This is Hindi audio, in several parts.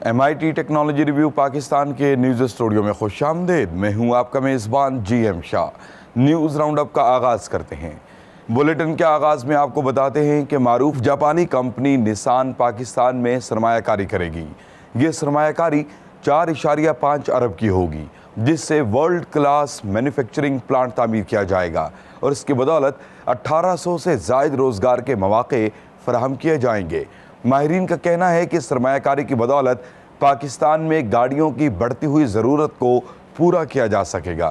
MIT टेक्नोलॉजी रिव्यू पाकिस्तान के न्यूज़ स्टूडियो में खुशामदीद। मैं हूं आपका मेज़बान GM शाह। न्यूज़ राउंडअप का आगाज़ करते हैं। बुलेटिन के आगाज़ में आपको बताते हैं कि मारूफ जापानी कंपनी निसान पाकिस्तान में सरमायाकारी करेगी। ये सरमायाकारी 4.5 अरब की होगी, जिससे वर्ल्ड क्लास मैन्युफैक्चरिंग प्लांट तामीर किया जाएगा और इसकी बदौलत 1800 से ज़ायद रोज़गार के मौक़े फराहम किए जाएंगे। माहिरीन का कहना है कि सरमायाकारी की बदौलत पाकिस्तान में गाड़ियों की बढ़ती हुई ज़रूरत को पूरा किया जा सकेगा।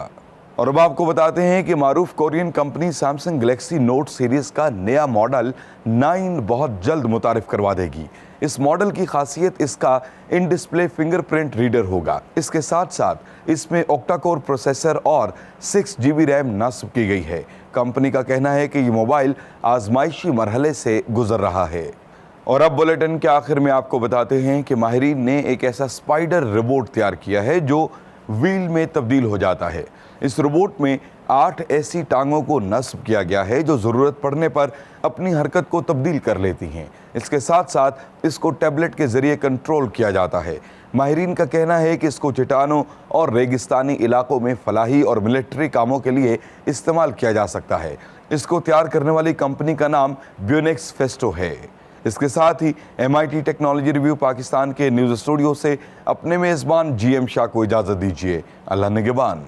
और अब आपको बताते हैं कि मारूफ Korean company Samsung Galaxy Note series का नया मॉडल 9 बहुत जल्द मुतारिफ करवा देगी। इस मॉडल की खासियत इसका इन डिस्प्ले फिंगरप्रिंट रीडर होगा। इसके साथ साथ इसमें ऑक्टा कोर प्रोसेसर और 6 GB रैम नस्ब की गई है। कंपनी का कहना है कि ये मोबाइल आजमाइशी मरहले से गुजर रहा है। और अब बुलेटिन के आखिर में आपको बताते हैं कि माहिरीन ने एक ऐसा स्पाइडर रोबोट तैयार किया है जो व्हील में तब्दील हो जाता है। इस रोबोट में 8 ऐसी टांगों को नस्ब किया गया है जो ज़रूरत पड़ने पर अपनी हरकत को तब्दील कर लेती हैं। इसके साथ साथ इसको टैबलेट के ज़रिए कंट्रोल किया जाता है। माहिरीन का कहना है कि इसको चट्टानों और रेगिस्तानी इलाकों में फलाही और मिलिट्री कामों के लिए इस्तेमाल किया जा सकता है। इसको तैयार करने वाली कंपनी का नाम ब्यूनेक्स फेस्टो है। इसके साथ ही MIT टेक्नोलॉजी रिव्यू पाकिस्तान के न्यूज़ स्टूडियो से अपने मेज़बान GM शाह को इजाज़त दीजिए। अल्लाह निगहबान।